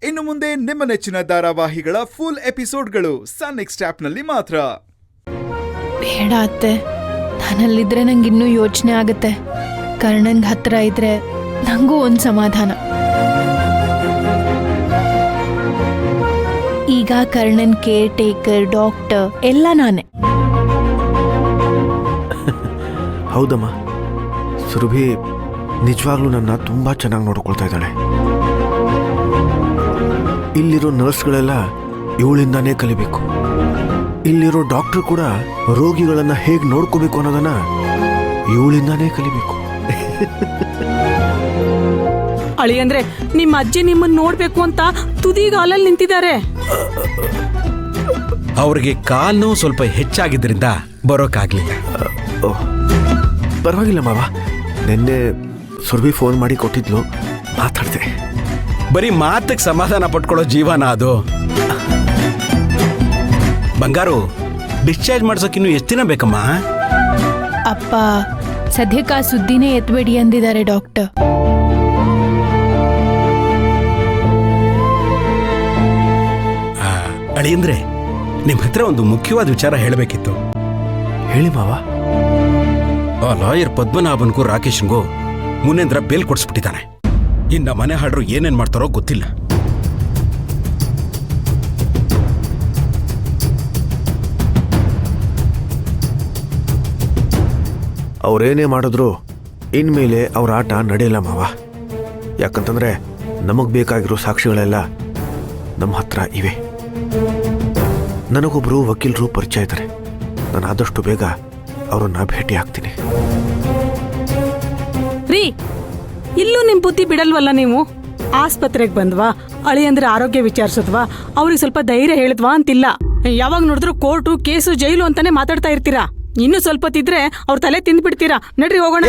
ಇನ್ನು ಮುಂದೆ ನಿಮ್ಮ ನೆಚ್ಚಿನ ಧಾರಾವಾಹಿಗಳ ಫುಲ್ ಎಪಿಸೋಡ್ಗಳು ಸನ್ ನೆಕ್ಸ್ಟ್ ಆಪ್ನಲ್ಲಿ ಮಾತ್ರ. ಬೇಡ ಅತ್ತೆ, ನಾನಲ್ಲಿದ್ರೆ ನಂಗೆ ಇನ್ನೂ ಯೋಚನೆ ಆಗತ್ತೆ. ಕರ್ಣನ್ಗೆ ಹತ್ರ ಇದ್ರೆ ನಂಗೂ ಒಂದು ಸಮಾಧಾನ. ಈಗ ಕರ್ಣನ್ ಕೇರ್ ಟೇಕರ್, ಡಾಕ್ಟರ್ ಎಲ್ಲ ನಾನೇ. ಹೌದಮ್ಮ, ಸುರಭಿ ನಿಜವಾಗ್ಲೂ ನನ್ನ ತುಂಬಾ ಚೆನ್ನಾಗಿ ನೋಡ್ಕೊಳ್ತಾ ಇದ್ದಾಳೆ. ಇಲ್ಲಿರೋ ನರ್ಸ್ಗಳೆಲ್ಲ ಇವಳಿಂದಾನೇ ಕಲಿಬೇಕು. ಇಲ್ಲಿರೋ ಡಾಕ್ಟರ್ ಕೂಡ ರೋಗಿಗಳನ್ನ ಹೇಗೆ ನೋಡ್ಕೋಬೇಕು ಅನ್ನೋದನ್ನ ಇವಳಿಂದಾನೇ ಕಲಿಬೇಕು. ಅಳಿಯಂದ್ರೆ ನಿಮ್ಮ ಅಜ್ಜಿ ನಿಮ್ಮನ್ನ ನೋಡ್ಬೇಕು ಅಂತ ತುದಿಗಾಲಲ್ಲಿ ನಿಂತಿದ್ದಾರೆ. ಅವ್ರಿಗೆ ಕಾಲ್ ನೋವು ಸ್ವಲ್ಪ ಹೆಚ್ಚಾಗಿದ್ರಿಂದ ಬರೋಕ್ಕಾಗ್ಲಿಲ್ಲ. ಪರವಾಗಿಲ್ಲ ಮಾವ, ನಿನ್ನೆ ಸುರಭಿ ಫೋನ್ ಮಾಡಿ ಕೊಟ್ಟಿದ್ಲು, ಮಾತಾಡ್ದೆ. ಬರೀ ಮಾತಿಗೆ ಸಮಾಧಾನ ಪಟ್ಕೊಳ್ಳೋ ಜೀವನ ಅದು. ಬಂಗಾರು, ಡಿಸ್ಚಾರ್ಜ್ ಮಾಡ್ಸೋಕಿನ್ನು ಎಷ್ಟು ದಿನ ಬೇಕಮ್ಮ? ಅಪ್ಪ ಸದ್ಯಕ್ಕೆ ಆ ಸುದ್ದಿನೇ ಎತ್ಬೇಡಿ ಅಂದಿದ್ದಾರೆ ಡಾಕ್ಟರ್. ಅಳಿಯಂದ್ರೆ ನಿಮ್ ಹತ್ರ ಒಂದು ಮುಖ್ಯವಾದ ವಿಚಾರ ಹೇಳಬೇಕಿತ್ತು. ಹೇಳಿ ಮಾವ. ಆ ಲಾಯರ್ ಪದ್ಮನಾಭನ್ಗೂ ರಾಕೇಶ್ಗೂ ಮುನೇಂದ್ರ ಬೇಲ್ ಕೊಡಿಸ್ಬಿಟ್ಟಿದ್ದಾನೆ. ಇನ್ನ ಮನೆ ಹಾಡ್ರು ಏನೇನ್ ಮಾಡ್ತಾರೋ ಗೊತ್ತಿಲ್ಲ. ಅವ್ರೇನೇ ಮಾಡಿದ್ರು ಇನ್ಮೇಲೆ ಅವ್ರ ಆಟ ನಡೆಯಲ್ಲ ಮಾವ. ಯಾಕಂತಂದ್ರೆ ನಮಗ್ ಬೇಕಾಗಿರೋ ಸಾಕ್ಷಿಗಳೆಲ್ಲ ನಮ್ಮ ಹತ್ರ ಇವೆ. ನನಗೊಬ್ರು ವಕೀಲರು ಪರಿಚಯ ಇದ್ದಾರೆ. ನಾನು ಆದಷ್ಟು ಬೇಗ ಅವರನ್ನ ಭೇಟಿ ಆಗ್ತೀನಿ. ರೀ, ಇಲ್ಲೂ ನಿಮ್ ಬುದ್ಧಿ ಬಿಡಲ್ವಲ್ಲ ನೀವು? ಆಸ್ಪತ್ರೆಗೆ ಬಂದ್ವಾ, ಅಳಿಯಂದ್ರೆ ಆರೋಗ್ಯ ವಿಚಾರಿಸಿದ್ವಾ, ಅವ್ರಿಗೆ ಸ್ವಲ್ಪ ಧೈರ್ಯ ಹೇಳಿದ್ವಾ ಅಂತಿಲ್ಲ. ಯಾವಾಗ ನೋಡಿದ್ರು ಕೋರ್ಟು, ಕೇಸು, ಜೈಲು ಅಂತಾನೆ ಮಾತಾಡ್ತಾ ಇರ್ತೀರಾ. ಇನ್ನು ಸ್ವಲ್ಪ ತಿದ್ರೆ ಅವ್ರ ತಲೆ ತಿಂದ್ಬಿಡ್ತೀರಾ. ನಡ್ರಿ ಹೋಗೋಣ.